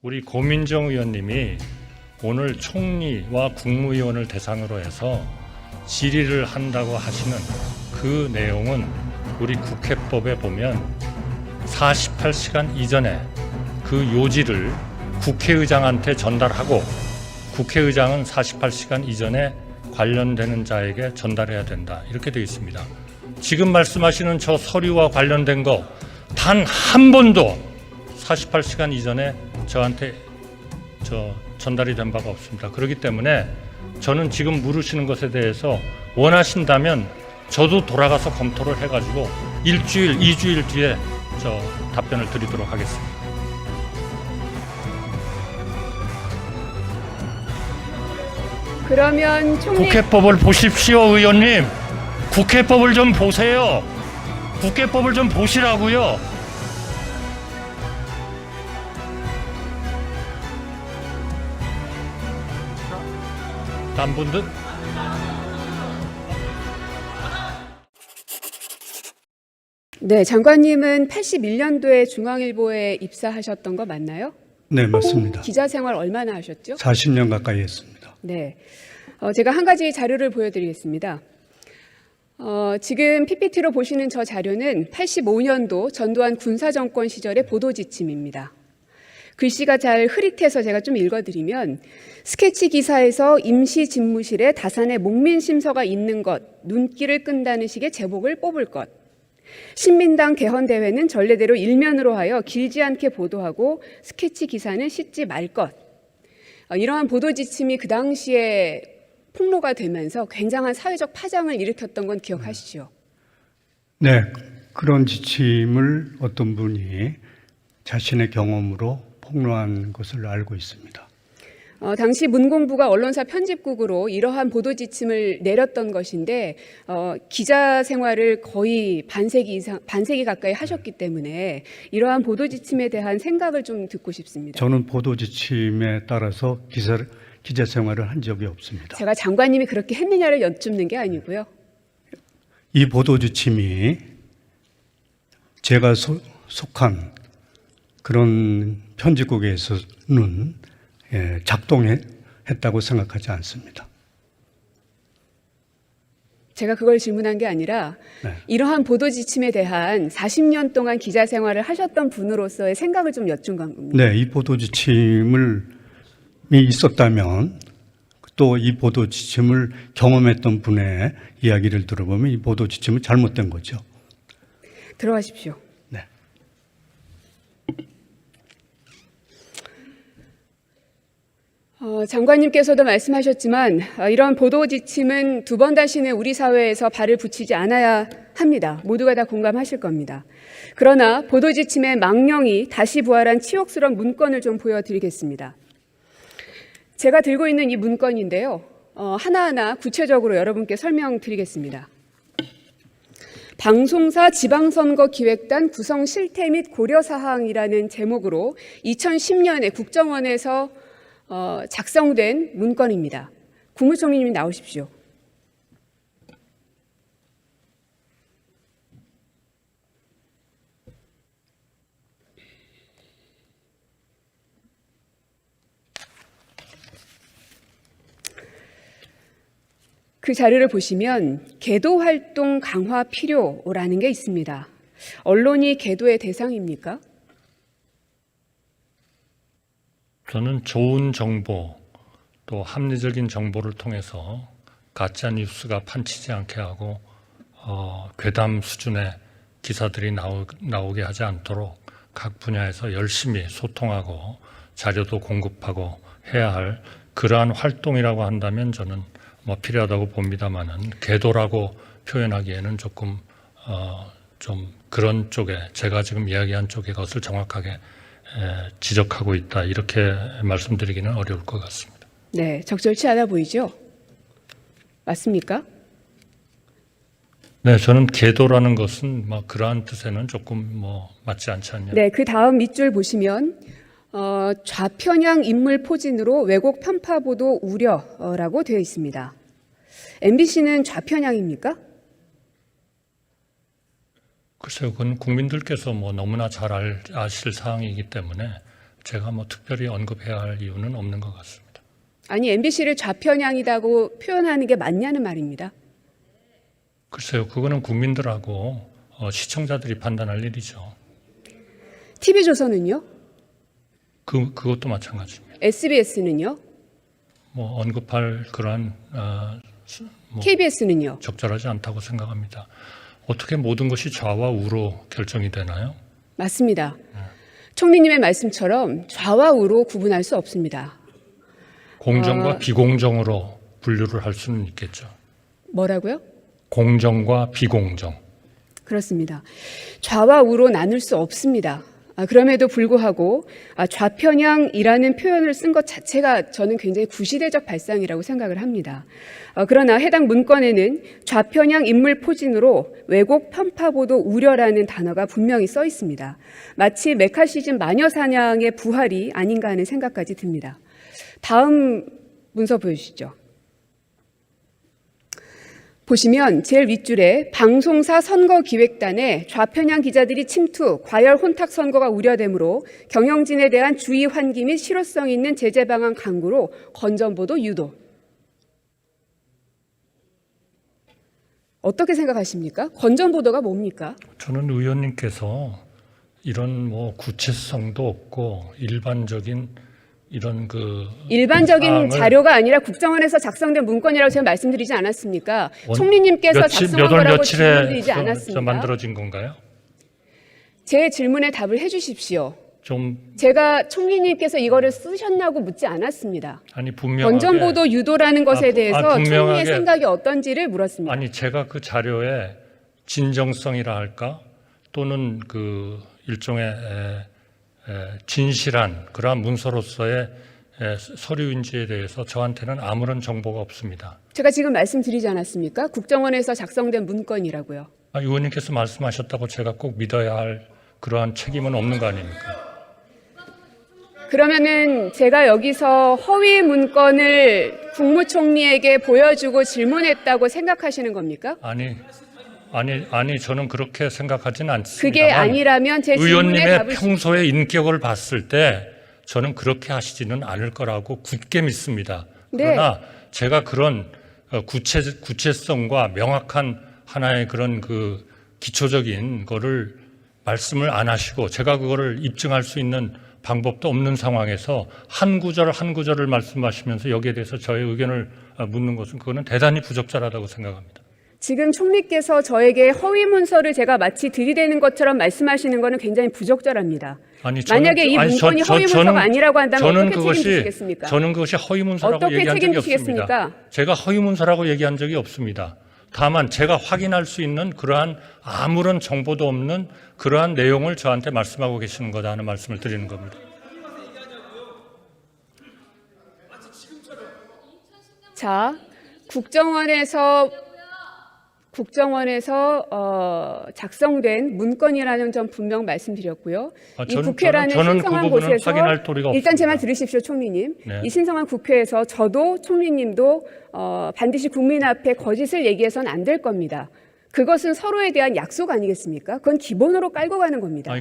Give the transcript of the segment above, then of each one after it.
우리 고민정 의원님이 오늘 총리와 국무위원을 대상으로 해서 질의를 한다고 하시는 그 내용은 우리 국회법에 보면 48시간 이전에 그 요지를 국회의장한테 전달하고 국회의장은 48시간 이전에 관련되는 자에게 전달해야 된다. 이렇게 되어 있습니다. 지금 말씀하시는 저 서류와 관련된 거 단 한 번도 48시간 이전에 저한테 전달이 된 바가 없습니다. 그렇기 때문에 저는 지금 물으시는 것에 대해서 원하신다면 저도 돌아가서 검토를 해가지고 일주일, 2주일 뒤에 답변을 드리도록 하겠습니다. 그러면 총리 국회법을 보십시오, 의원님. 국회법을 좀 보세요. 국회법을 좀 보시라고요. 딴 분들? 네, 장관님은 81년도에 중앙일보에 입사하셨던 거 맞나요? 네, 맞습니다. 기자 생활 얼마나 하셨죠? 40년 가까이 했습니다. 네, 제가 한 가지 자료를 보여드리겠습니다. 지금 PPT로 보시는 저 자료는 85년도 전두환 군사정권 시절의 보도지침입니다. 글씨가 잘 흐릿해서 제가 좀 읽어드리면 스케치 기사에서 임시 집무실에 다산의 목민심서가 있는 것, 눈길을 끈다는 식의 제목을 뽑을 것, 신민당 개헌대회는 전례대로 일면으로 하여 길지 않게 보도하고 스케치 기사는 싣지 말 것. 이러한 보도지침이 그 당시에 폭로가 되면서 굉장한 사회적 파장을 일으켰던 건 기억하시죠? 네, 그런 지침을 어떤 분이 자신의 경험으로 폭로한 것을 알고 있습니다. 당시 문공부가 언론사 편집국으로 이러한 보도지침을 내렸던 것인데 기자 생활을 거의 반세기 가까이 하셨기 때문에 이러한 보도지침에 대한 생각을 좀 듣고 싶습니다. 저는 보도지침에 따라서 기자 생활을 한 적이 없습니다. 제가 장관님이 그렇게 했느냐를 여쭙는 게 아니고요. 이 보도지침이 제가 속한 그런 편집국에서는 작동했다고 생각하지 않습니다. 제가 그걸 질문한 게 아니라 네. 이러한 보도지침에 대한 40년 동안 기자 생활을 하셨던 분으로서의 생각을 좀 여쭌 겁니다. 네, 이 보도지침이 있었다면 또 이 보도지침을 경험했던 분의 이야기를 들어보면 이 보도지침은 잘못된 거죠. 들어가십시오. 네. 장관님께서도 말씀하셨지만 이런 보도지침은 두 번 다시는 우리 사회에서 발을 붙이지 않아야 합니다. 모두가 다 공감하실 겁니다. 그러나 보도지침의 망령이 다시 부활한 치욕스러운 문건을 좀 보여드리겠습니다. 제가 들고 있는 이 문건인데요. 하나하나 구체적으로 여러분께 설명드리겠습니다. 방송사 지방선거기획단 구성 실태 및 고려사항이라는 제목으로 2010년에 국정원에서 작성된 문건입니다. 국무총리님이 나오십시오. 그 자료를 보시면 계도 활동 강화 필요라는 게 있습니다. 언론이 계도의 대상입니까? 저는 좋은 정보 또 합리적인 정보를 통해서 가짜 뉴스가 판치지 않게 하고 괴담 수준의 기사들이 나오게 하지 않도록 각 분야에서 열심히 소통하고 자료도 공급하고 해야 할 그러한 활동이라고 한다면 저는 필요하다고 봅니다만은 계도라고 표현하기에는 조금 좀 그런 쪽에 제가 지금 이야기한 쪽의 것을 정확하게 지적하고 있다 이렇게 말씀드리기는 어려울 것 같습니다. 네, 적절치 않아 보이죠? 맞습니까? 네, 저는 계도라는 것은 그러한 뜻에는 조금 맞지 않지 않냐. 네, 그 다음 밑줄 보시면 좌편향 인물 포진으로 왜곡 편파 보도 우려라고 되어 있습니다. MBC는 좌편향입니까? 글쎄요, 그건 국민들께서 너무나 잘 아실 사항이기 때문에 제가 뭐 특별히 언급해야 할 이유는 없는 것 같습니다. 아니, MBC를 좌편향이라고 표현하는 게 맞냐는 말입니다. 글쎄요, 그거는 국민들하고 시청자들이 판단할 일이죠. TV조선은요? 그것도 마찬가지입니다. SBS는요? 뭐 언급할 그러한 KBS는요? 적절하지 않다고 생각합니다. 어떻게 모든 것이 좌와 우로 결정이 되나요? 맞습니다. 총리님의 말씀처럼 좌와 우로 구분할 수 없습니다. 공정과 비공정으로 분류를 할 수는 있겠죠. 뭐라고요? 공정과 비공정. 그렇습니다. 좌와 우로 나눌 수 없습니다. 그럼에도 불구하고 좌편향이라는 표현을 쓴 것 자체가 저는 굉장히 구시대적 발상이라고 생각을 합니다. 그러나 해당 문건에는 좌편향 인물 포진으로 왜곡 편파 보도 우려라는 단어가 분명히 써 있습니다. 마치 메카시즘 마녀 사냥의 부활이 아닌가 하는 생각까지 듭니다. 다음 문서 보여주시죠. 보시면 제일 윗줄에 방송사 선거기획단에 좌편향 기자들이 침투, 과열 혼탁 선거가 우려되므로 경영진에 대한 주의 환기 및 실효성 있는 제재 방안 강구로 건전보도 유도. 어떻게 생각하십니까? 건전보도가 뭡니까? 저는 의원님께서 이런 뭐 구체성도 없고 일반적인 이런 일반적인 사항을 자료가 아니라 국정원에서 작성된 문건이라고 제가 말씀드리지 않았습니까? 총리님께서 작성한 거라고 질문드리지 않았습니까? 만들어진 건가요? 제 질문에 답을 해주십시오. 좀 제가 총리님께서 이거를 쓰셨냐고 묻지 않았습니다. 아니 분명하게 건전보도 유도라는 것에 대해서 분명하게, 총리의 생각이 어떤지를 물었습니다. 아니 제가 그 자료의 진정성이라 할까 또는 그 일종의 진실한 그러한 문서로서의 서류인지에 대해서 저한테는 아무런 정보가 없습니다. 제가 지금 말씀드리지 않았습니까? 국정원에서 작성된 문건이라고요. 의원님께서 말씀하셨다고 제가 꼭 믿어야 할 그러한 책임은 없는 거 아닙니까? 그러면은 제가 여기서 허위 문건을 국무총리에게 보여주고 질문했다고 생각하시는 겁니까? 아니 저는 그렇게 생각하지는 않습니다. 그게 아니라면 제 질문에 의원님의 답을 평소의 인격을 봤을 때 저는 그렇게 하시지는 않을 거라고 굳게 믿습니다. 그러나 제가 그런 구체성과 명확한 하나의 그런 그 기초적인 거를 말씀을 안 하시고 제가 그거를 입증할 수 있는 방법도 없는 상황에서 한 구절 한 구절을 말씀하시면서 여기에 대해서 저의 의견을 묻는 것은 그거는 대단히 부적절하다고 생각합니다. 지금 총리께서 저에게 허위 문서를 제가 마치 들이대는 것처럼 말씀하시는 것은 굉장히 부적절합니다. 만약에 이 문건이 허위 문서가 아니라고 한다면 어떻게 책임지시겠습니까? 저는 그것이 허위 문서라고 어떻게 얘기한 적이 책임지시겠습니까? 없습니다. 제가 허위 문서라고 얘기한 적이 없습니다. 다만 제가 확인할 수 있는 그러한 아무런 정보도 없는 그러한 내용을 저한테 말씀하고 계시는 거다 하는 말씀을 드리는 겁니다. 자, 국정원에서 작성된 문건이라는 점 분명 말씀드렸고요. 이 국회라는 신성한 곳에서 확인할 도리가 일단 제 말 없습니다. 들으십시오, 총리님. 네. 이 신성한 국회에서 저도 총리님도 반드시 국민 앞에 거짓을 얘기해서는 안 될 겁니다. 그것은 서로에 대한 약속 아니겠습니까? 그건 기본으로 깔고 가는 겁니다.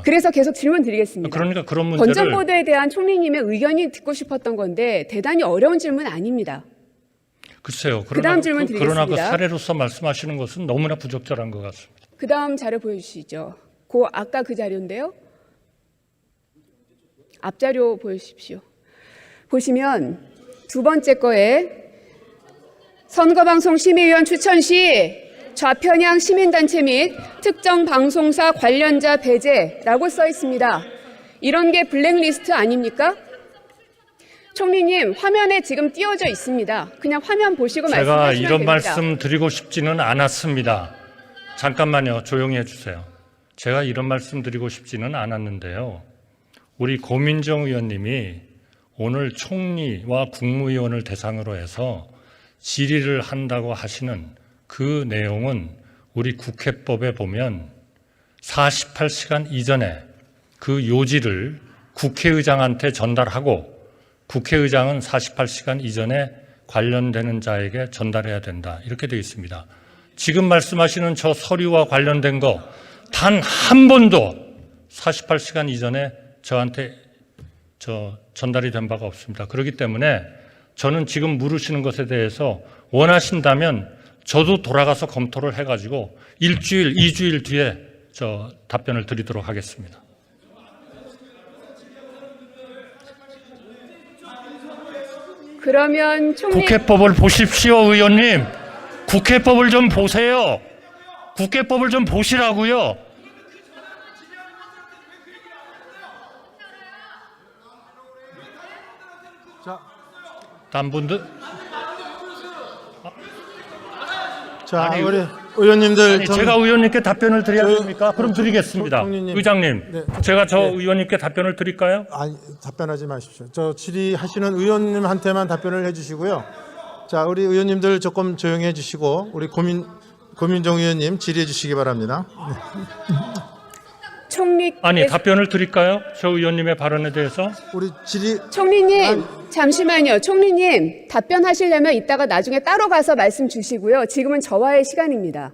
그래서 계속 질문 드리겠습니다. 그러니까 그런 문제를 건전보도에 대한 총리님의 의견이 듣고 싶었던 건데 대단히 어려운 질문 아닙니다. 글쎄요. 그다음 질문 드리겠습니다. 그러나 그 사례로서 말씀하시는 것은 너무나 부적절한 것 같습니다. 그다음 자료 보여주시죠. 아까 그 자료인데요. 앞자료 보여주십시오. 보시면 두 번째 거에 선거방송 심의위원 추천 시 좌편향 시민단체 및 특정 방송사 관련자 배제라고 써 있습니다. 이런 게 블랙리스트 아닙니까? 총리님, 화면에 지금 띄워져 있습니다. 그냥 화면 보시고 제가 말씀하시면 이런 됩니다. 말씀 드리고 싶지는 않았습니다. 잠깐만요. 조용히 해주세요. 제가 이런 말씀 드리고 싶지는 않았는데요. 우리 고민정 의원님이 오늘 총리와 국무위원을 대상으로 해서 질의를 한다고 하시는 그 내용은 우리 국회법에 보면 48시간 이전에 그 요지를 국회의장한테 전달하고 국회의장은 48시간 이전에 관련되는 자에게 전달해야 된다. 이렇게 되어 있습니다. 지금 말씀하시는 저 서류와 관련된 거 단 한 번도 48시간 이전에 저한테 전달이 된 바가 없습니다. 그렇기 때문에 저는 지금 물으시는 것에 대해서 원하신다면 저도 돌아가서 검토를 해가지고 일주일, 2주일 뒤에 답변을 드리도록 하겠습니다. 그러면 총리 국회법을 보십시오, 의원님. 국회법을 좀 보세요. 국회법을 좀 보시라고요. 다른 분들? 자, 아니, 우리 의원님들 제가 의원님께 답변을 드려야 됩니까? 그럼 드리겠습니다. 총리님. 의장님, 네. 제가 저 네. 의원님께 답변을 드릴까요? 아니, 답변하지 마십시오. 저 질의하시는 의원님한테만 답변을 해주시고요. 자, 우리 의원님들 조금 조용히 해주시고 우리 고민정 의원님 질의해 주시기 바랍니다. 아니, 답변을 드릴까요? 저 의원님의 발언에 대해서? 우리 질의 총리님, 잠시만요. 총리님, 답변하시려면 이따가 나중에 따로 가서 말씀 주시고요. 지금은 저와의 시간입니다.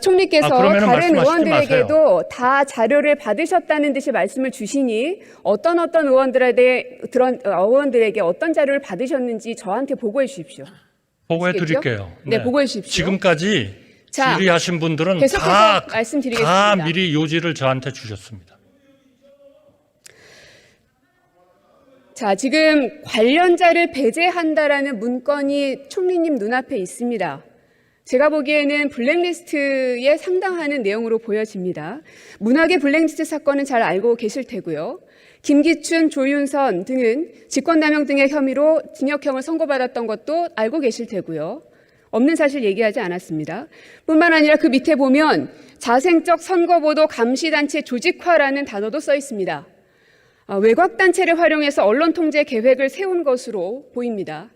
총리께서 그러면은 다른 말씀하시지 의원들에게도 다 자료를 받으셨다는 듯이 말씀을 주시니 어떤 의원들에게 어떤 자료를 받으셨는지 저한테 보고해 주십시오. 보고해 아시겠죠? 드릴게요. 네, 보고해 주십시오. 지금까지 자, 질의하신 분들은 계속해서 다 말씀드리겠습니다. 미리 요지를 저한테 주셨습니다. 자, 지금 관련자를 배제한다라는 문건이 총리님 눈앞에 있습니다. 제가 보기에는 블랙리스트에 상당하는 내용으로 보여집니다. 문학의 블랙리스트 사건은 잘 알고 계실 테고요. 김기춘, 조윤선 등은 직권남용 등의 혐의로 징역형을 선고받았던 것도 알고 계실 테고요. 없는 사실 얘기하지 않았습니다. 뿐만 아니라 그 밑에 보면 자생적 선거보도 감시단체 조직화라는 단어도 써 있습니다. 외곽단체를 활용해서 언론 통제 계획을 세운 것으로 보입니다.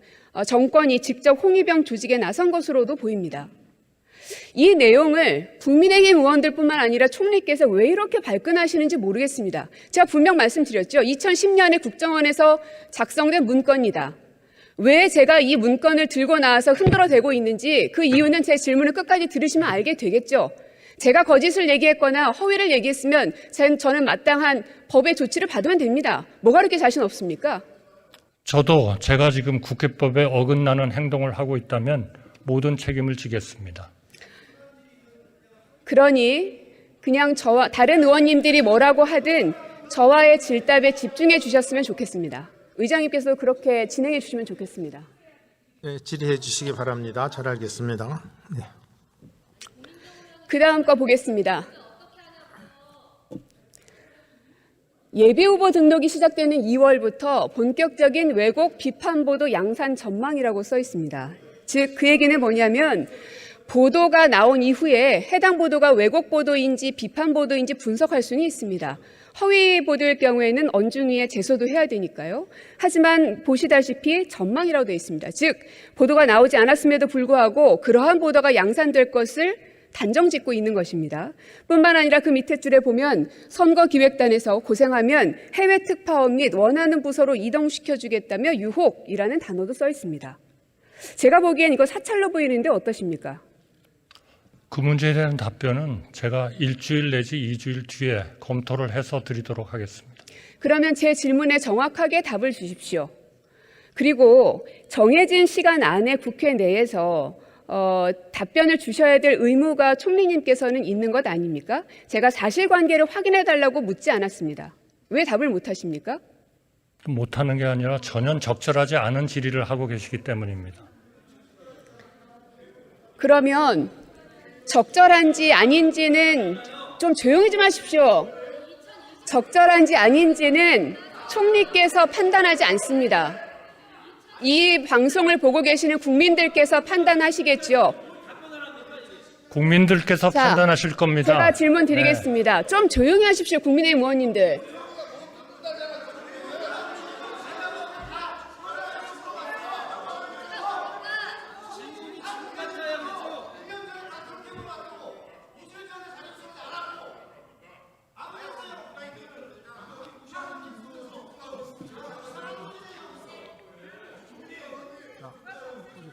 정권이 직접 홍위병 조직에 나선 것으로도 보입니다. 이 내용을 국민의힘 의원들뿐만 아니라 총리께서 왜 이렇게 발끈하시는지 모르겠습니다. 제가 분명 말씀드렸죠. 2010년에 국정원에서 작성된 문건이다. 왜 제가 이 문건을 들고 나와서 흔들어대고 있는지 그 이유는 제 질문을 끝까지 들으시면 알게 되겠죠. 제가 거짓을 얘기했거나 허위를 얘기했으면 저는 마땅한 법의 조치를 받으면 됩니다. 뭐가 그렇게 자신 없습니까? 저도 제가 지금 국회법에 어긋나는 행동을 하고 있다면 모든 책임을 지겠습니다. 그러니 그냥 저와 다른 의원님들이 뭐라고 하든 저와의 질답에 집중해 주셨으면 좋겠습니다. 의장님께서 그렇게 진행해 주시면 좋겠습니다. 네, 질의해 주시기 바랍니다. 잘 알겠습니다. 네. 그 다음 거 보겠습니다. 예비후보 등록이 시작되는 2월부터 본격적인 왜곡 비판보도 양산 전망이라고 써 있습니다. 즉, 그 얘기는 뭐냐면 보도가 나온 이후에 해당 보도가 왜곡 보도인지 비판 보도인지 분석할 수는 있습니다. 허위 보도일 경우에는 언중위에 제소도 해야 되니까요. 하지만 보시다시피 전망이라고 되어 있습니다. 즉, 보도가 나오지 않았음에도 불구하고 그러한 보도가 양산될 것을 단정짓고 있는 것입니다. 뿐만 아니라 그 밑에 줄에 보면 선거기획단에서 고생하면 해외 특파원 및 원하는 부서로 이동시켜주겠다며 유혹이라는 단어도 써 있습니다. 제가 보기엔 이거 사찰로 보이는데 어떠십니까? 그 문제에 대한 답변은 제가 일주일 내지 2주일 뒤에 검토를 해서 드리도록 하겠습니다. 그러면 제 질문에 정확하게 답을 주십시오. 그리고 정해진 시간 안에 국회 내에서 답변을 주셔야 될 의무가 총리님께서는 있는 것 아닙니까? 제가 사실관계를 확인해달라고 묻지 않았습니다. 왜 답을 못하십니까? 못하는 게 아니라 전혀 적절하지 않은 질의를 하고 계시기 때문입니다. 그러면 적절한지 아닌지는 좀 조용히 좀 하십시오. 적절한지 아닌지는 총리께서 판단하지 않습니다. 이 방송을 보고 계시는 국민들께서 판단하시겠죠. 국민들께서 자, 판단하실 겁니다. 제가 질문 드리겠습니다. 좀 조용히 하십시오, 국민의힘 의원님들.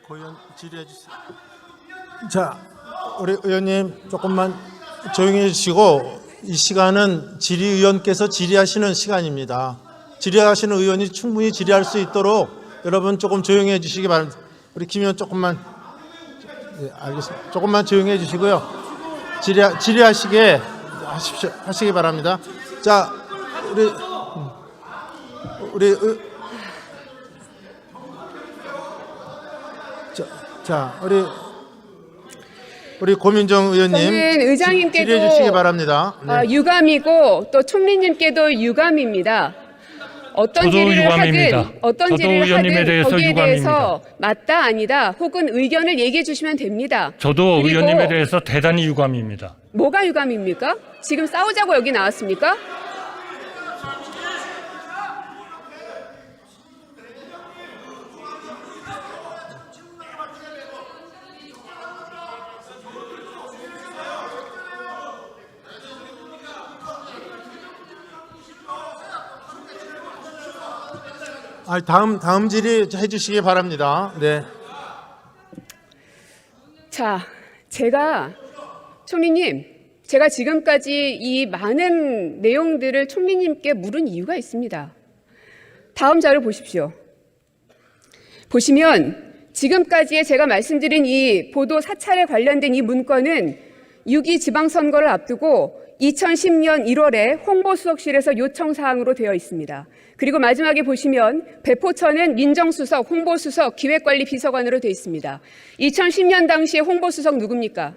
고의원 질의해 주세요. 자, 우리 의원님 조금만 조용히 해주시고 이 시간은 질의위원께서 질의하시는 시간입니다. 질의하시는 의원이 충분히 질의할 수 있도록 여러분 조금 조용히 해주시기 바랍니다. 우리 김 의원 조금만, 예, 알겠습니다. 조금만 조용히 해주시고요. 질의하시게 하시기 바랍니다. 자, 우리 고민정 의원님 저는 의장님께도 질의해 주시기 바랍니다. 네. 유감이고 또 총리님께도 유감입니다. 어떤 저도 질의를 유감입니다. 하든 어떤 저도 질의를 의원님에 하든 대해서 거기에 유감입니다. 대해서 맞다 아니다 혹은 의견을 얘기해 주시면 됩니다. 저도 그리고 의원님에 대해서 대단히 유감입니다. 뭐가 유감입니까? 지금 싸우자고 여기 나왔습니까? 다음 질의 해주시기 바랍니다. 네. 자, 총리님, 제가 지금까지 이 많은 내용들을 총리님께 물은 이유가 있습니다. 다음 자료 보십시오. 보시면 지금까지의 제가 말씀드린 이 보도 사찰에 관련된 이 문건은 6.2 지방선거를 앞두고 2010년 1월에 홍보수석실에서 요청사항으로 되어 있습니다. 그리고 마지막에 보시면 배포처는 민정수석, 홍보수석, 기획관리비서관으로 되어 있습니다. 2010년 당시에 홍보수석 누굽니까?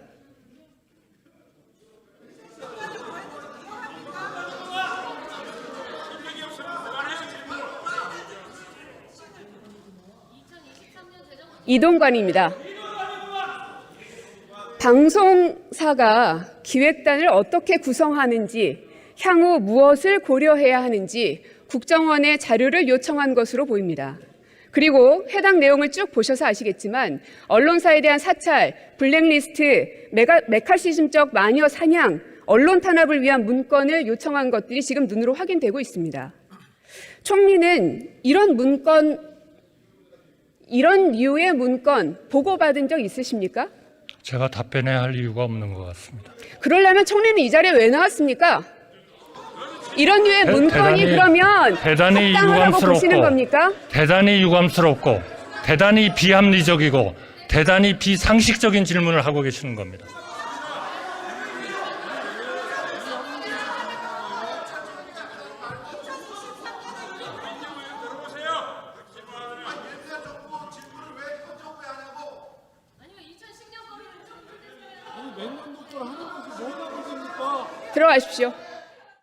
이동관입니다. 방송사가 기획단을 어떻게 구성하는지, 향후 무엇을 고려해야 하는지 국정원에 자료를 요청한 것으로 보입니다. 그리고 해당 내용을 쭉 보셔서 아시겠지만 언론사에 대한 사찰, 블랙리스트, 메카시즘적 마녀 사냥, 언론 탄압을 위한 문건을 요청한 것들이 지금 눈으로 확인되고 있습니다. 총리는 이런 문건, 이런 류의 문건 보고받은 적 있으십니까? 제가 답변해야 할 이유가 없는 것 같습니다. 그러려면 총리는 이 자리에 왜 나왔습니까? 이런 류의 문건이 그러면 대단히 합당하다고 보시는 유감스럽고 겁니까? 대단히 유감스럽고 대단히 비합리적이고 대단히 비상식적인 질문을 하고 계시는 겁니다. 들어가십시오.